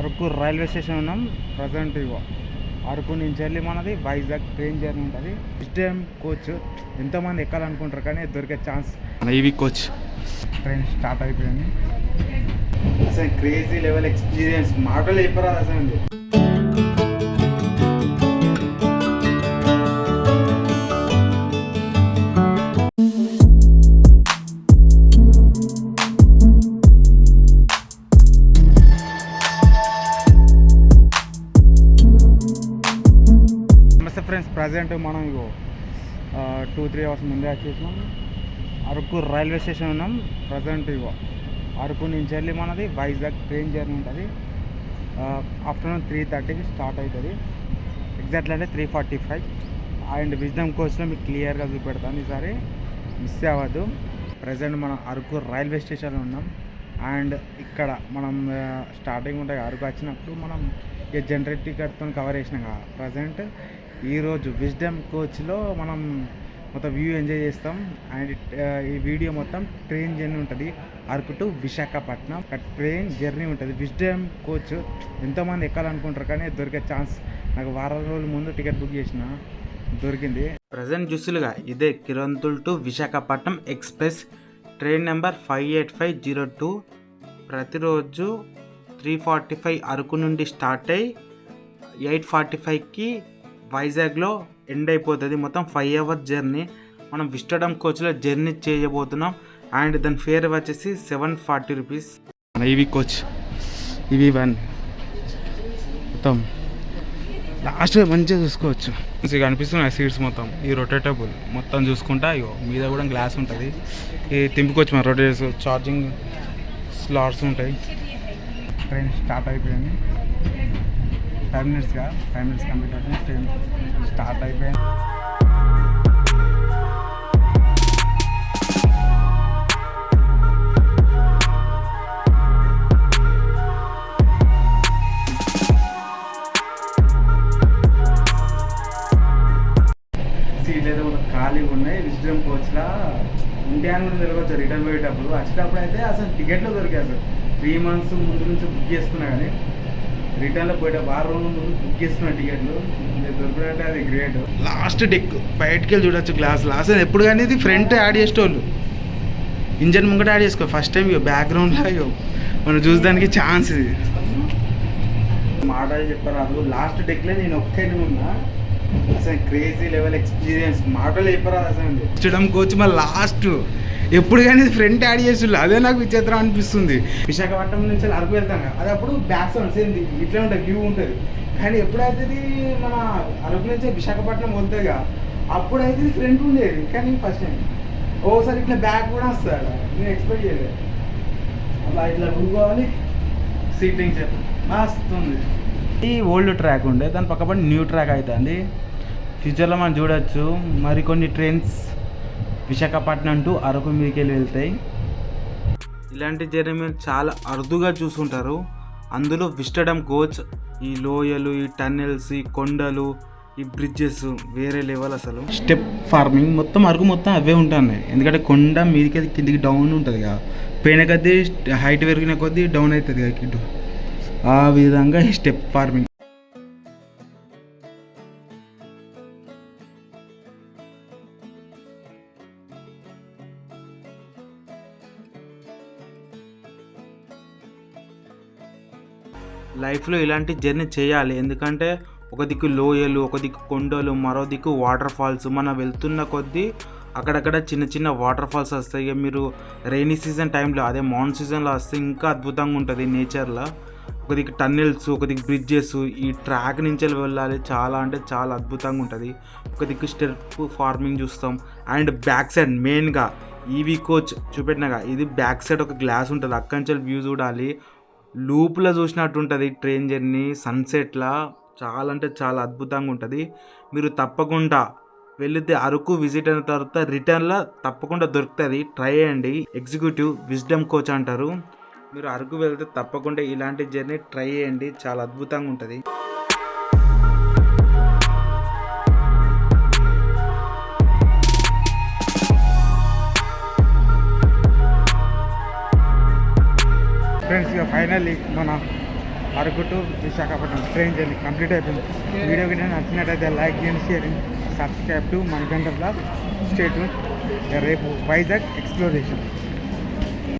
Araku railway station ఉన్నాం present. ఇగో అరకు నుంచి వెళ్ళి మనది వైజాగ్ ట్రైన్ జర్నీ ఉంటుంది. టైం కోచ్ ఎంతోమంది ఎక్కాలనుకుంటారు కానీ దొరికే chance EV coach. Train start అయిపోయింది. అసలు క్రేజీ లెవెల్ ఎక్స్పీరియన్స్ మాటలు చెప్పరాదు అసలు. ఫ్రెండ్స్ ప్రజెంట్ మనం ఇగో 2-3 అవర్స్ ముందే వచ్చేసినాం. అరకు రైల్వే స్టేషన్ ఉన్నాం ప్రజెంట్. ఇగో అరకు నుంచి వెళ్ళి మనది వైజాగ్ ట్రైన్ జర్నీ ఉంటుంది. ఆఫ్టర్నూన్ 3:30కి స్టార్ట్ అవుతుంది. ఎగ్జాక్ట్లీ అంటే 3:45. అండ్ విజ్డమ్ కోచ్లో మీకు క్లియర్గా చూపెడతాను, ఈసారి మిస్ అవ్వద్దు. ప్రజెంట్ మనం అరకు రైల్వే స్టేషన్లో ఉన్నాం. అండ్ ఇక్కడ మనం స్టార్టింగ్ ఉంటాయి అరకు వచ్చినప్పుడు మనం ఈ జనరేట్ టికెట్తో కవర్ చేసినాం కదా. ప్రజెంట్ ఈరోజు విజ్డమ్ కోచ్లో మనం మొత్తం వ్యూ ఎంజాయ్ చేస్తాం. అండ్ ఈ వీడియో మొత్తం ట్రైన్ జర్నీ ఉంటుంది. Araku to Visakhapatnam train journey ఉంటుంది. విజ్డమ్ కోచ్ ఎంతోమంది ఎక్కాలనుకుంటారు కానీ దొరికే ఛాన్స్ నాకు వారం రోజుల ముందు టికెట్ బుక్ చేసిన దొరికింది. ప్రజెంట్ చూసులుగా ఇదే Kirandul to Visakhapatnam express train number 58502. ప్రతిరోజు 3:45 అరకు నుండి స్టార్ట్ అయ్యి 8:45కి వైజాగ్లో ఎండ్ అయిపోతుంది. మొత్తం 5 అవర్స్ జర్నీ. మనం విస్టడమ్ కోచ్లో జర్నీ చేయబోతున్నాం. అండ్ దాని ఫేర్ వచ్చేసి 740 రూపీస్. మన ఈవీ కోచ్ ఈవీ వన్ మొత్తం లాస్ట్ మంచిగా చూసుకోవచ్చు. మంచిగా అనిపిస్తున్నాయి సీట్స్ మొత్తం. ఈ రొటేటబుల్ మొత్తం చూసుకుంటా ఇగో మీద కూడా గ్లాస్ ఉంటుంది. ఇది తింపుకోవచ్చు మన రొటేట్స్. ఛార్జింగ్ స్లాట్స్ ఉంటాయి. ట్రైన్ స్టార్ట్ అయిపోయింది. 5 minutes కంప్లీట్ అవుతుంది. ట్రైన్ స్టార్ట్ అయిపోయింది. సీట్లు అయితే కూడా ఖాళీగా ఉన్నాయి. విజ్డమ్ కోచ్లా ఇండియా నుండి తిరగచ్చు రిటర్న్ పోయేటప్పుడు. వచ్చేటప్పుడు అయితే అసలు టికెట్లు దొరికాయి. అసలు 3 months ముందు నుంచి బుక్ చేసుకున్నా కానీ రిటర్న్లో పోయే వారం రోజుల ముందు బుక్ చేసుకున్న టికెట్లు దొరికినట్టే అది గ్రేట్. లాస్ట్ డెక్ బయటకి వెళ్ళి చూడొచ్చు గ్లాస్. లాస్ట్ ఎప్పుడు కానీ ఇది ఫ్రంట్ యాడ్ చేసేటోళ్ళు, ఇంజన్ ముంగట యాడ్ చేసుకో. ఫస్ట్ టైం ఇక బ్యాక్గ్రౌండ్లో మనం చూసడానికి ఛాన్స్. ఇది మాటలు చెప్పరాదు. లాస్ట్ డెక్లో నేను ఒక్కటే ఉన్నా. అసలు క్రేజీ లెవెల్ ఎక్స్పీరియన్స్ మాటలు చెప్పరాదు అసలు. చూడడం కోచ్ మళ్ళీ లాస్ట్ ఎప్పుడు కానీ ఫ్రంట్ యాడ్ చేస్తుండే, అదే నాకు విచిత్రం అనిపిస్తుంది. విశాఖపట్నం నుంచి అరకు వెళ్తాం కదా, అది అప్పుడు బ్యాక్ సౌండ్ సేమ్ ఇట్లా ఉంటుంది, వ్యూ ఉంటుంది. కానీ ఎప్పుడైతే మన అరకు నుంచి విశాఖపట్నం వస్తుంది కదా, అప్పుడైతే ఇది ఫ్రంట్ ఉండేది. కానీ ఫస్ట్ టైం ఓసారి ఇట్లా బ్యాక్ కూడా వస్తుంది. నేను ఎక్స్పెక్ట్ చేయలేదు. అలా ఇట్లా కూర్చోవాలి. సీటింగ్ మస్తుంది. ఈ ఓల్డ్ ట్రాక్ ఉండే, దాని పక్కపడి న్యూ ట్రాక్ అవుతుంది. ఫ్యూచర్లో మనం చూడొచ్చు మరికొన్ని ట్రైన్స్ విశాఖపట్నం టు అరకు మీదకి వెళ్ళి వెళ్తాయి. ఇలాంటి జర్నీ మీరు చాలా అరుదుగా చూసుంటారు. అందులో విస్టడమ్ కోచ్ ఈ లోయలు, ఈ టన్నెల్స్, ఈ కొండలు, ఈ బ్రిడ్జెస్ వేరే లెవెల్. అసలు స్టెప్ ఫార్మింగ్ మొత్తం అరకు మొత్తం అవే ఉంటున్నాయి. ఎందుకంటే కొండ మీదకి కిందికి డౌన్ ఉంటుంది కదా, పైన కొద్దీ హైట్ పెరిగిన కొద్దీ డౌన్ అవుతుంది కదా కిడ్డు. ఆ విధంగా ఈ స్టెప్ ఫార్మింగ్. లైఫ్లో ఇలాంటి జర్నీ చేయాలి. ఎందుకంటే ఒక దిక్కు లోయలు, ఒక దిక్కు కొండలు, మరో దిక్కు వాటర్ ఫాల్స్. మనం వెళ్తున్న కొద్దీ అక్కడక్కడ చిన్న చిన్న వాటర్ ఫాల్స్ వస్తాయి. మీరు రైనీ సీజన్ టైంలో, అదే మాన్సూన్ సీజన్లో వస్తే ఇంకా అద్భుతంగా ఉంటుంది నేచర్లో. ఒక దిక్కు టన్నెల్స్, ఒక దిక్కు బ్రిడ్జెస్, ఈ ట్రాక్ నుంచి వెళ్ళాలి. చాలా అంటే చాలా అద్భుతంగా ఉంటుంది. ఒక దిక్కు స్టెప్ ఫార్మింగ్ చూస్తాం. అండ్ బ్యాక్ సైడ్ మెయిన్గా ఈవీ కోచ్ చూపెట్టినగా, ఇది బ్యాక్ సైడ్ ఒక గ్లాస్ ఉంటుంది, అక్కడి నుంచి వ్యూ చూడాలి. లూప్లో చూసినట్టు ఉంటుంది ట్రైన్ జర్నీ. సన్సెట్లా చాలా అంటే చాలా అద్భుతంగా ఉంటుంది. మీరు తప్పకుండా వెళితే అరకు విజిట్ అయిన తర్వాత రిటర్న్లో తప్పకుండా దొరుకుతుంది. ట్రై చేయండి. ఎగ్జిక్యూటివ్ విజ్డమ్ కోచ్ అంటారు. మీరు అరకు వెళ్తే తప్పకుండా ఇలాంటి జర్నీ ట్రై చేయండి, చాలా అద్భుతంగా ఉంటుంది. ఫ్రెండ్స్ ఇక ఫైనల్లీ మన Araku to Visakhapatnam train journey complete అయిపోయింది. వీడియో కింద నచ్చినట్టయితే లైక్ చేయండి, షేర్ చేయండి, subscribe to Manikanta blog. Stay tune. రేపు వైజాగ్ ఎక్స్ప్లోరేషన్.